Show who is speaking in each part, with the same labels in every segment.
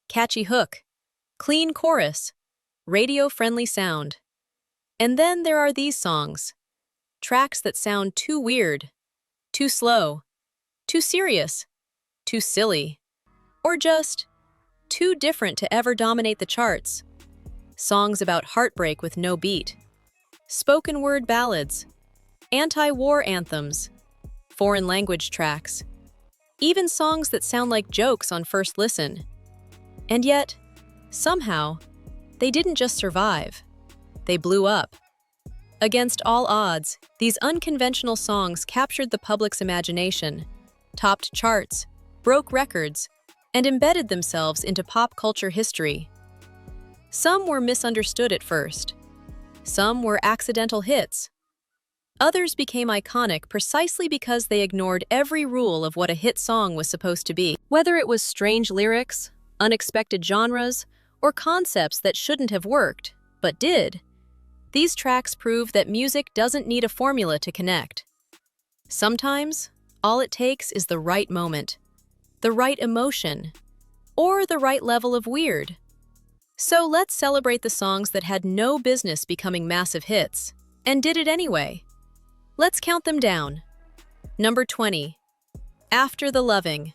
Speaker 1: Catchy hook, clean chorus, radio-friendly sound. And then there are these songs. Tracks that sound too weird, too slow, too serious, too silly, or just too different to ever dominate the charts. Songs about heartbreak with no beat, spoken word ballads, anti-war anthems, foreign language tracks, even songs that sound like jokes on first listen. And yet, somehow, they didn't just survive, they blew up. Against all odds, these unconventional songs captured the public's imagination, topped charts, broke records, and embedded themselves into pop culture history. Some were misunderstood at first. Some were accidental hits. Others became iconic precisely because they ignored every rule of what a hit song was supposed to be. Whether it was strange lyrics, unexpected genres, or concepts that shouldn't have worked, but did, these tracks prove that music doesn't need a formula to connect. Sometimes, all it takes is the right moment, the right emotion, or the right level of weird. So let's celebrate the songs that had no business becoming massive hits, and did it anyway. Let's count them down. Number 20. After the Loving,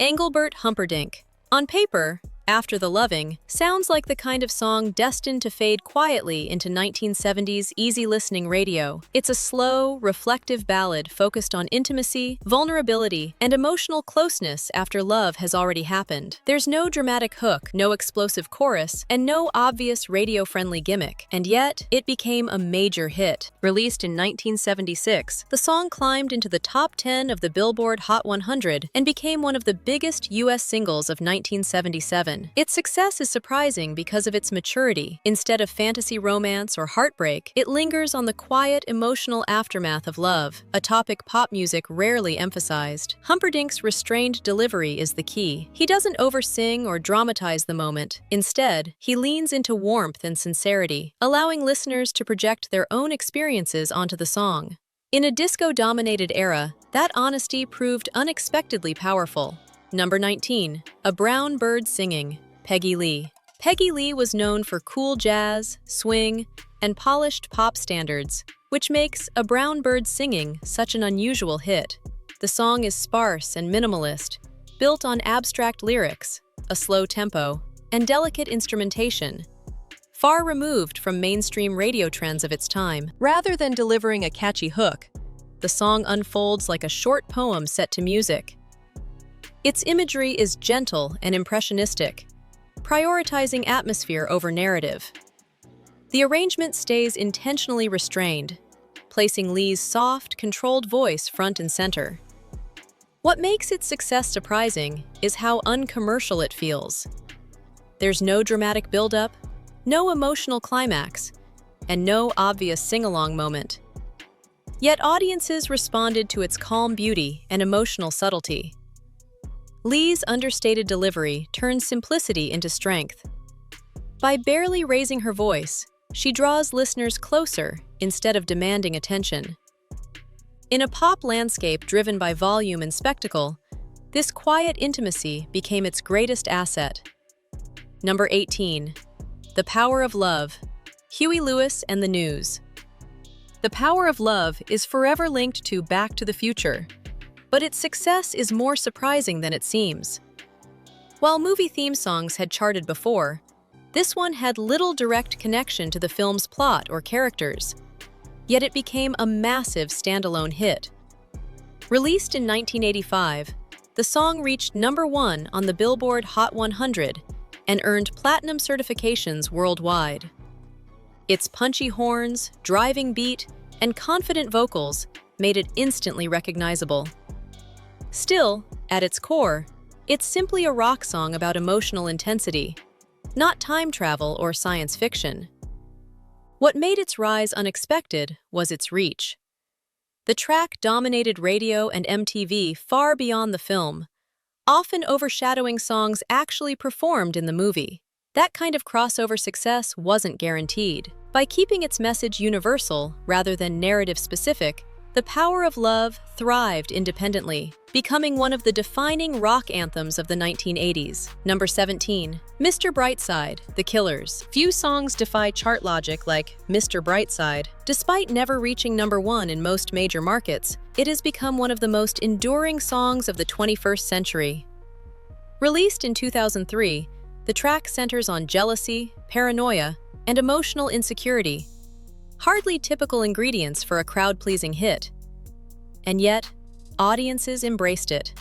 Speaker 1: Engelbert Humperdinck. On paper, After the Loving sounds like the kind of song destined to fade quietly into 1970s easy-listening radio. It's a slow, reflective ballad focused on intimacy, vulnerability, and emotional closeness after love has already happened. There's no dramatic hook, no explosive chorus, and no obvious radio-friendly gimmick. And yet, it became a major hit. Released in 1976, the song climbed into the top 10 of the Billboard Hot 100 and became one of the biggest U.S. singles of 1977. Its success is surprising because of its maturity. Instead of fantasy romance or heartbreak, it lingers on the quiet, emotional aftermath of love, a topic pop music rarely emphasized. Humperdinck's restrained delivery is the key. He doesn't oversing or dramatize the moment. Instead, he leans into warmth and sincerity, allowing listeners to project their own experiences onto the song. In a disco-dominated era, that honesty proved unexpectedly powerful. Number 19. A Brown Bird Singing, Peggy Lee. Peggy Lee was known for cool jazz, swing, and polished pop standards, which makes A Brown Bird Singing such an unusual hit. The song is sparse and minimalist, built on abstract lyrics, a slow tempo, and delicate instrumentation, far removed from mainstream radio trends of its time. Rather than delivering a catchy hook, the song unfolds like a short poem set to music. Its imagery is gentle and impressionistic, prioritizing atmosphere over narrative. The arrangement stays intentionally restrained, placing Lee's soft, controlled voice front and center. What makes its success surprising is how uncommercial it feels. There's no dramatic buildup, no emotional climax, and no obvious sing-along moment. Yet audiences responded to its calm beauty and emotional subtlety. Lee's understated delivery turns simplicity into strength. By barely raising her voice, she draws listeners closer instead of demanding attention. In a pop landscape driven by volume and spectacle, this quiet intimacy became its greatest asset. Number 18. The Power of Love, Huey Lewis and the News. The Power of Love is forever linked to Back to the Future, but its success is more surprising than it seems. While movie theme songs had charted before, this one had little direct connection to the film's plot or characters, yet it became a massive standalone hit. Released in 1985, the song reached number 1 on the Billboard Hot 100 and earned platinum certifications worldwide. Its punchy horns, driving beat, and confident vocals made it instantly recognizable. Still, at its core, it's simply a rock song about emotional intensity, not time travel or science fiction. What made its rise unexpected was its reach. The track dominated radio and MTV far beyond the film, often overshadowing songs actually performed in the movie. That kind of crossover success wasn't guaranteed. By keeping its message universal rather than narrative-specific, The Power of Love thrived independently, becoming one of the defining rock anthems of the 1980s. Number 17. Mr. Brightside, The Killers. Few songs defy chart logic like Mr. Brightside. Despite never reaching number 1 in most major markets, it has become one of the most enduring songs of the 21st century. Released in 2003, the track centers on jealousy, paranoia, and emotional insecurity. Hardly typical ingredients for a crowd-pleasing hit. And yet, audiences embraced it.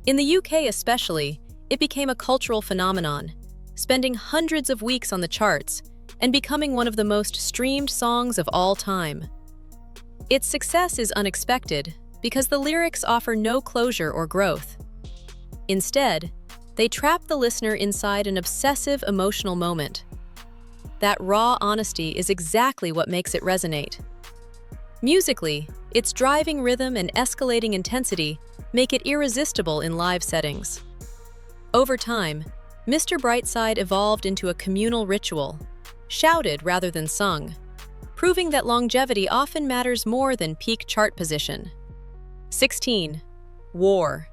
Speaker 1: In the UK especially, it became a cultural phenomenon, spending hundreds of weeks on the charts and becoming one of the most streamed songs of all time. Its success is unexpected because the lyrics offer no closure or growth. Instead, they trap the listener inside an obsessive emotional moment. That raw honesty is exactly what makes it resonate. Musically, its driving rhythm and escalating intensity make it irresistible in live settings. Over time, Mr. Brightside evolved into a communal ritual, shouted rather than sung, proving that longevity often matters more than peak chart position. 16. War.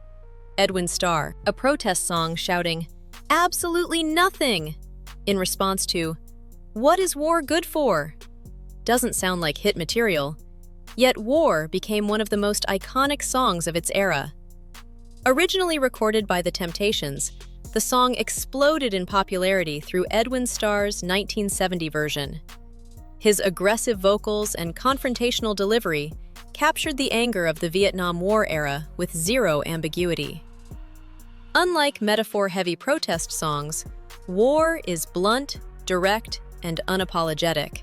Speaker 1: Edwin Starr, a protest song shouting, "Absolutely nothing!" in response to, "What is war good for?" Doesn't sound like hit material, yet War became one of the most iconic songs of its era. Originally recorded by The Temptations, the song exploded in popularity through Edwin Starr's 1970 version. His aggressive vocals and confrontational delivery captured the anger of the Vietnam War era with zero ambiguity. Unlike metaphor-heavy protest songs, War is blunt, direct, and unapologetic.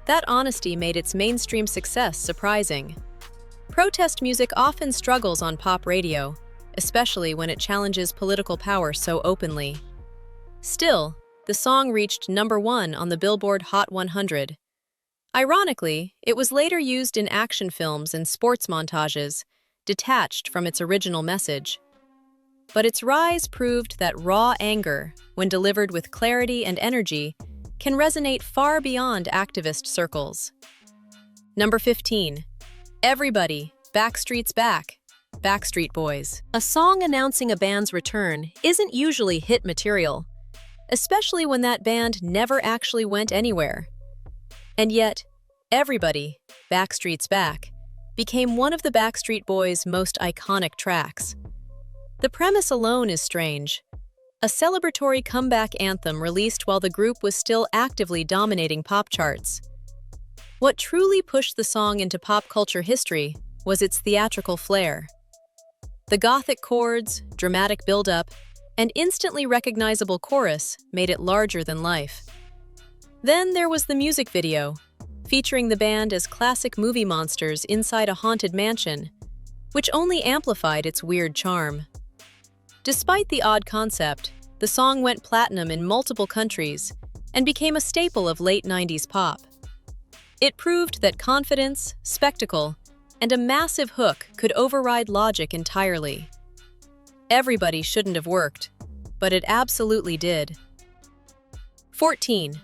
Speaker 1: That honesty made its mainstream success surprising. Protest music often struggles on pop radio, especially when it challenges political power so openly. Still, the song reached number 1 on the Billboard Hot 100. Ironically, it was later used in action films and sports montages, detached from its original message. But its rise proved that raw anger, when delivered with clarity and energy, can resonate far beyond activist circles. Number 15. Everybody, Backstreet's Back, Backstreet Boys. A song announcing a band's return isn't usually hit material, especially when that band never actually went anywhere. And yet, Everybody, Backstreet's Back, became one of the Backstreet Boys' most iconic tracks. The premise alone is strange. A celebratory comeback anthem released while the group was still actively dominating pop charts. What truly pushed the song into pop culture history was its theatrical flair. The gothic chords, dramatic build-up, and instantly recognizable chorus made it larger than life. Then there was the music video, featuring the band as classic movie monsters inside a haunted mansion, which only amplified its weird charm. Despite the odd concept, the song went platinum in multiple countries and became a staple of late 90s pop. It proved that confidence, spectacle, and a massive hook could override logic entirely. Everybody shouldn't have worked, but it absolutely did. 14.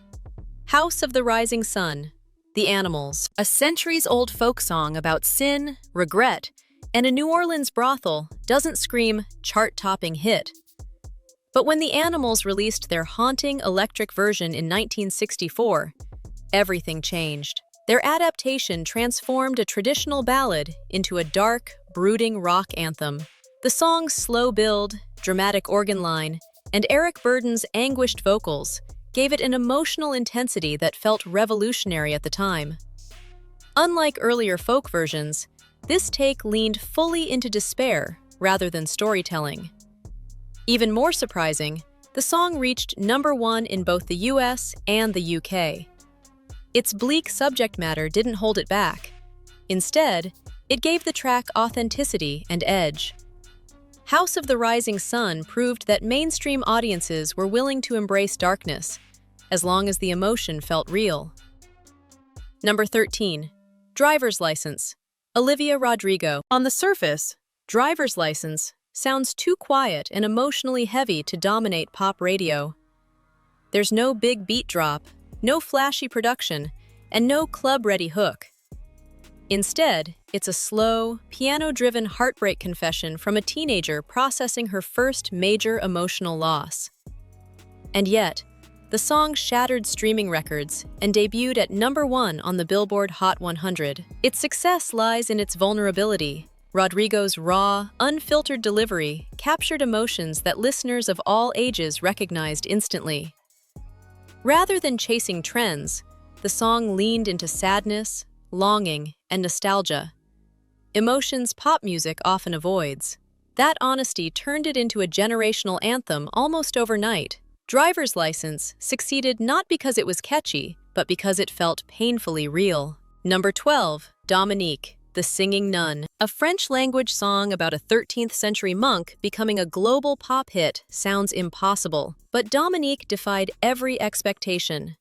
Speaker 1: House of the Rising Sun, The Animals. A centuries-old folk song about sin, regret, and a New Orleans brothel doesn't scream chart-topping hit. But when the Animals released their haunting electric version in 1964, everything changed. Their adaptation transformed a traditional ballad into a dark, brooding rock anthem. The song's slow build, dramatic organ line, and Eric Burdon's anguished vocals gave it an emotional intensity that felt revolutionary at the time. Unlike earlier folk versions, this take leaned fully into despair rather than storytelling. Even more surprising, the song reached number 1 in both the US and the UK. Its bleak subject matter didn't hold it back. Instead, it gave the track authenticity and edge. House of the Rising Sun proved that mainstream audiences were willing to embrace darkness, as long as the emotion felt real. Number 13. Driver's License, Olivia Rodrigo. On the surface, Driver's License sounds too quiet and emotionally heavy to dominate pop radio. There's no big beat drop, no flashy production, and no club-ready hook. Instead, it's a slow, piano-driven heartbreak confession from a teenager processing her first major emotional loss. And yet, the song shattered streaming records and debuted at #1 on the Billboard Hot 100. Its success lies in its vulnerability. Rodrigo's raw, unfiltered delivery captured emotions that listeners of all ages recognized instantly. Rather than chasing trends, the song leaned into sadness, longing, and nostalgia. Emotions pop music often avoids. That honesty turned it into a generational anthem almost overnight. Driver's License succeeded not because it was catchy, but because it felt painfully real. Number 12, Dominique, the Singing Nun. A French-language song about a 13th century monk becoming a global pop hit sounds impossible, but Dominique defied every expectation.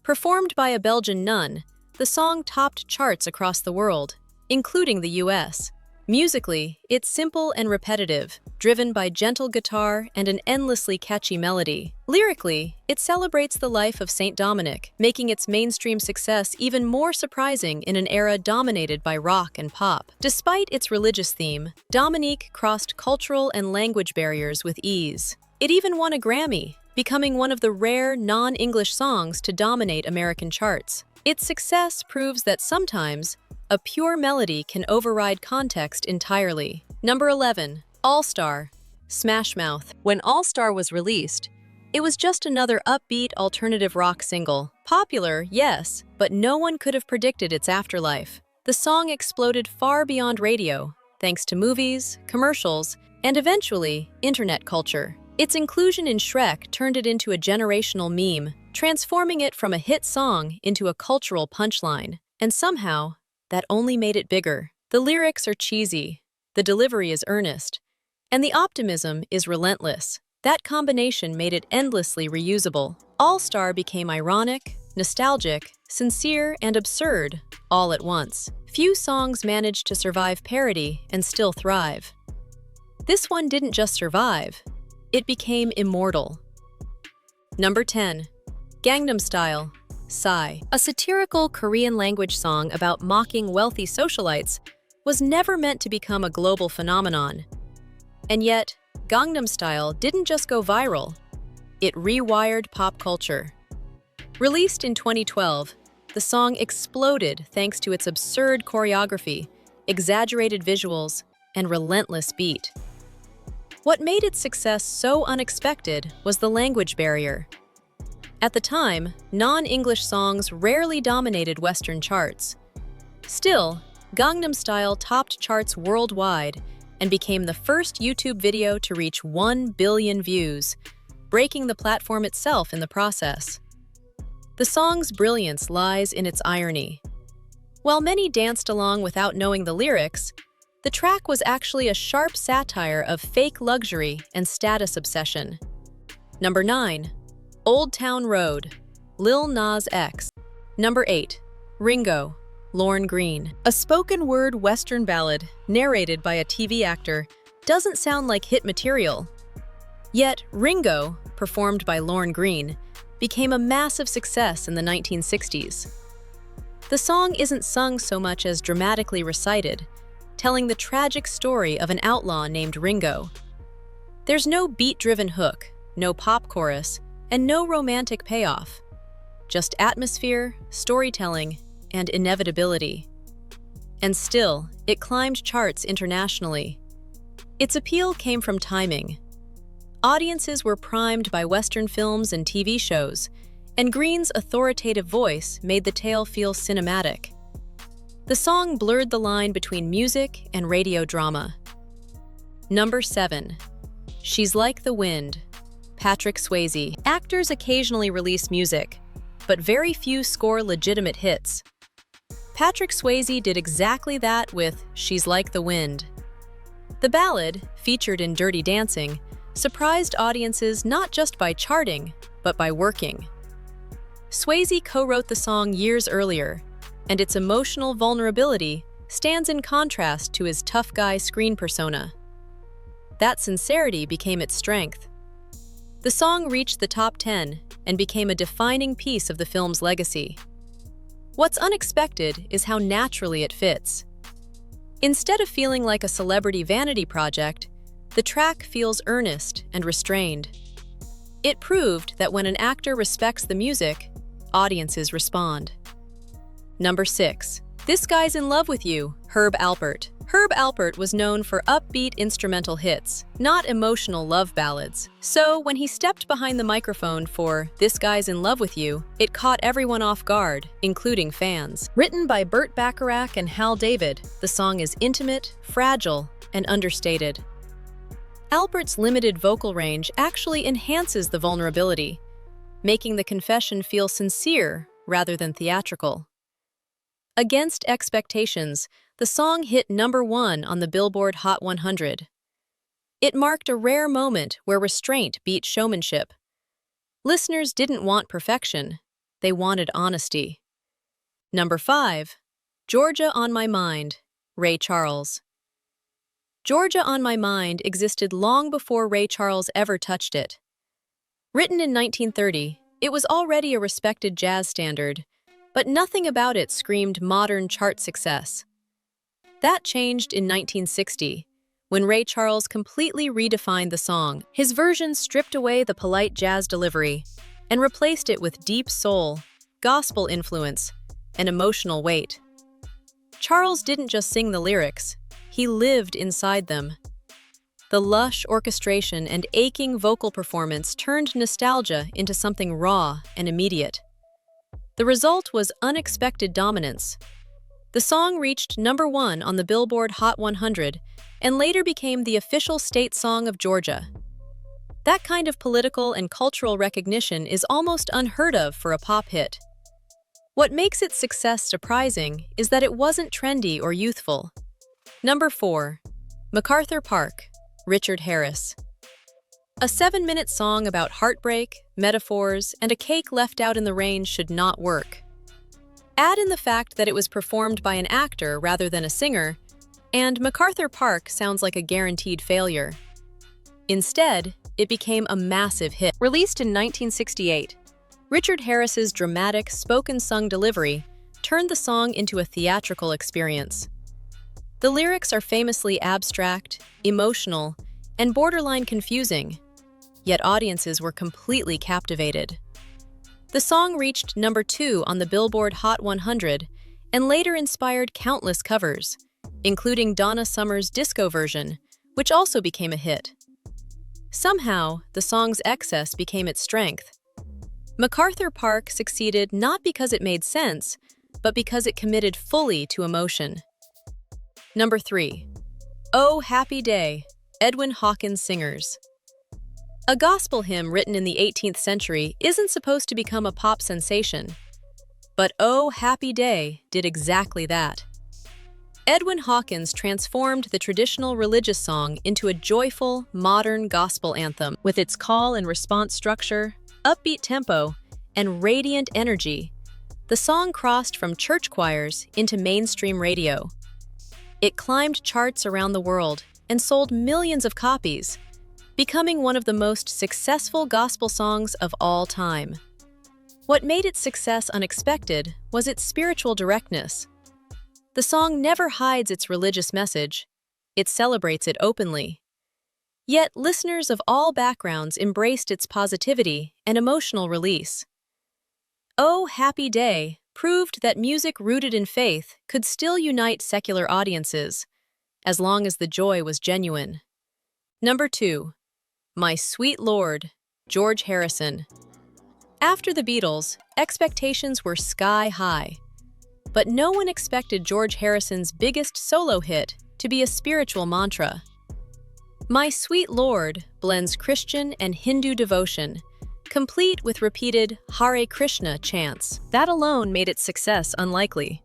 Speaker 1: Performed by a Belgian nun, the song topped charts across the world, including the US. Musically, it's simple and repetitive, driven by gentle guitar and an endlessly catchy melody. Lyrically, it celebrates the life of Saint Dominic, making its mainstream success even more surprising in an era dominated by rock and pop. Despite its religious theme, Dominique crossed cultural and language barriers with ease. It even won a Grammy, becoming one of the rare non-English songs to dominate American charts. Its success proves that sometimes, a pure melody can override context entirely. Number 11, All Star, Smash Mouth. When All Star was released, it was just another upbeat alternative rock single. Popular, yes, but no one could have predicted its afterlife. The song exploded far beyond radio, thanks to movies, commercials, and eventually, internet culture. Its inclusion in Shrek turned it into a generational meme, transforming it from a hit song into a cultural punchline. And somehow, that only made it bigger. The lyrics are cheesy, the delivery is earnest, and the optimism is relentless. That combination made it endlessly reusable. All Star became ironic, nostalgic, sincere, and absurd, all at once. Few songs managed to survive parody and still thrive. This one didn't just survive, it became immortal. Number 10, Gangnam Style, Psy. A satirical Korean-language song about mocking wealthy socialites was never meant to become a global phenomenon. And yet, Gangnam Style didn't just go viral, it rewired pop culture. Released in 2012, the song exploded thanks to its absurd choreography, exaggerated visuals, and relentless beat. What made its success so unexpected was the language barrier. At the time, non-English songs rarely dominated Western charts. Still, Gangnam Style topped charts worldwide and became the first YouTube video to reach 1 billion views, breaking the platform itself in the process. The song's brilliance lies in its irony. While many danced along without knowing the lyrics, the track was actually a sharp satire of fake luxury and status obsession. Number 9, Old Town Road, Lil Nas X. Number 8, Ringo, Lorne Greene. A spoken-word Western ballad narrated by a TV actor doesn't sound like hit material. Yet Ringo, performed by Lorne Greene, became a massive success in the 1960s. The song isn't sung so much as dramatically recited, telling the tragic story of an outlaw named Ringo. There's no beat-driven hook, no pop chorus, and no romantic payoff. Just atmosphere, storytelling, and inevitability. And still, it climbed charts internationally. Its appeal came from timing. Audiences were primed by Western films and TV shows, and Greene's authoritative voice made the tale feel cinematic. The song blurred the line between music and radio drama. Number 7, She's Like the Wind, Patrick Swayze. Actors occasionally release music, but very few score legitimate hits. Patrick Swayze did exactly that with She's Like the Wind. The ballad, featured in Dirty Dancing, surprised audiences not just by charting, but by working. Swayze co-wrote the song years earlier, and its emotional vulnerability stands in contrast to his tough guy screen persona. That sincerity became its strength. The song reached the top 10 and became a defining piece of the film's legacy. What's unexpected is how naturally it fits. Instead of feeling like a celebrity vanity project, the track feels earnest and restrained. It proved that when an actor respects the music, audiences respond. Number 6. This Guy's in Love with You, Herb Alpert. Herb Alpert was known for upbeat instrumental hits, not emotional love ballads. So when he stepped behind the microphone for This Guy's in Love with You, it caught everyone off guard, including fans. Written by Burt Bacharach and Hal David, the song is intimate, fragile, and understated. Alpert's limited vocal range actually enhances the vulnerability, making the confession feel sincere rather than theatrical. Against expectations, the song hit #1 on the Billboard Hot 100. It marked a rare moment where restraint beat showmanship. Listeners didn't want perfection, they wanted honesty. Number 5. Georgia on My Mind, Ray Charles. Georgia on My Mind existed long before Ray Charles ever touched it. Written in 1930, it was already a respected jazz standard, but nothing about it screamed modern chart success. That changed in 1960, when Ray Charles completely redefined the song. His version stripped away the polite jazz delivery and replaced it with deep soul, gospel influence, and emotional weight. Charles didn't just sing the lyrics, he lived inside them. The lush orchestration and aching vocal performance turned nostalgia into something raw and immediate. The result was unexpected dominance. The song reached #1 on the Billboard Hot 100 and later became the official state song of Georgia. That kind of political and cultural recognition is almost unheard of for a pop hit. What makes its success surprising is that it wasn't trendy or youthful. Number 4. MacArthur Park, Richard Harris. A 7-minute song about heartbreak, metaphors, and a cake left out in the rain should not work. Add in the fact that it was performed by an actor rather than a singer, and MacArthur Park sounds like a guaranteed failure. Instead, it became a massive hit. Released in 1968, Richard Harris's dramatic spoken-sung delivery turned the song into a theatrical experience. The lyrics are famously abstract, emotional, and borderline confusing, yet audiences were completely captivated. The song reached #2 on the Billboard Hot 100 and later inspired countless covers, including Donna Summer's disco version, which also became a hit. Somehow, the song's excess became its strength. MacArthur Park succeeded not because it made sense, but because it committed fully to emotion. Number 3. Oh Happy Day, Edwin Hawkins Singers. A gospel hymn written in the 18th century isn't supposed to become a pop sensation, but Oh Happy Day did exactly that. Edwin Hawkins transformed the traditional religious song into a joyful, modern gospel anthem. With its call and response structure, upbeat tempo, and radiant energy, the song crossed from church choirs into mainstream radio. It climbed charts around the world and sold millions of copies, becoming one of the most successful gospel songs of all time. What made its success unexpected was its spiritual directness. The song never hides its religious message, it celebrates it openly. Yet listeners of all backgrounds embraced its positivity and emotional release. Oh Happy Day proved that music rooted in faith could still unite secular audiences, as long as the joy was genuine. Number 2. My Sweet Lord, George Harrison. After the Beatles, expectations were sky high. But no one expected George Harrison's biggest solo hit to be a spiritual mantra. My Sweet Lord blends Christian and Hindu devotion, complete with repeated Hare Krishna chants. That alone made its success unlikely.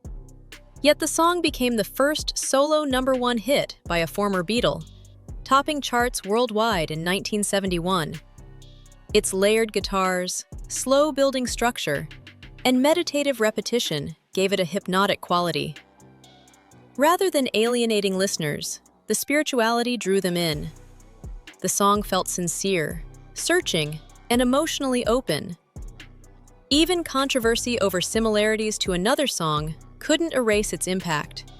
Speaker 1: Yet the song became the first solo #1 hit by a former Beatle, topping charts worldwide in 1971. Its layered guitars, slow building structure, and meditative repetition gave it a hypnotic quality. Rather than alienating listeners, the spirituality drew them in. The song felt sincere, searching, and emotionally open. Even controversy over similarities to another song couldn't erase its impact.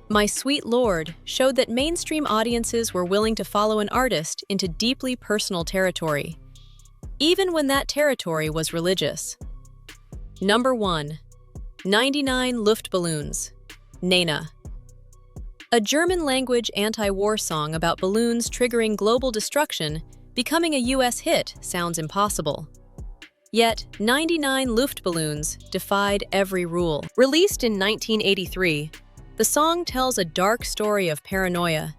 Speaker 1: My Sweet Lord showed that mainstream audiences were willing to follow an artist into deeply personal territory, even when that territory was religious. Number 1. 99 Luftballons, Nena. A German-language anti-war song about balloons triggering global destruction becoming a US hit sounds impossible. Yet, 99 Luftballons defied every rule. Released in 1983, the song tells a dark story of paranoia,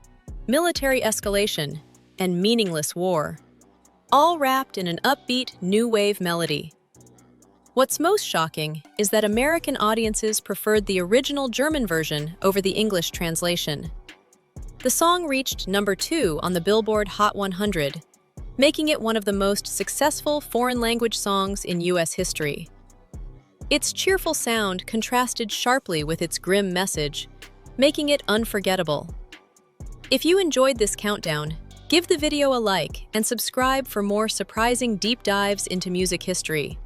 Speaker 1: military escalation, and meaningless war, all wrapped in an upbeat, new wave melody. What's most shocking is that American audiences preferred the original German version over the English translation. The song reached number 2 on the Billboard Hot 100, making it one of the most successful foreign-language songs in US history. Its cheerful sound contrasted sharply with its grim message, making it unforgettable. If you enjoyed this countdown, give the video a like and subscribe for more surprising deep dives into music history.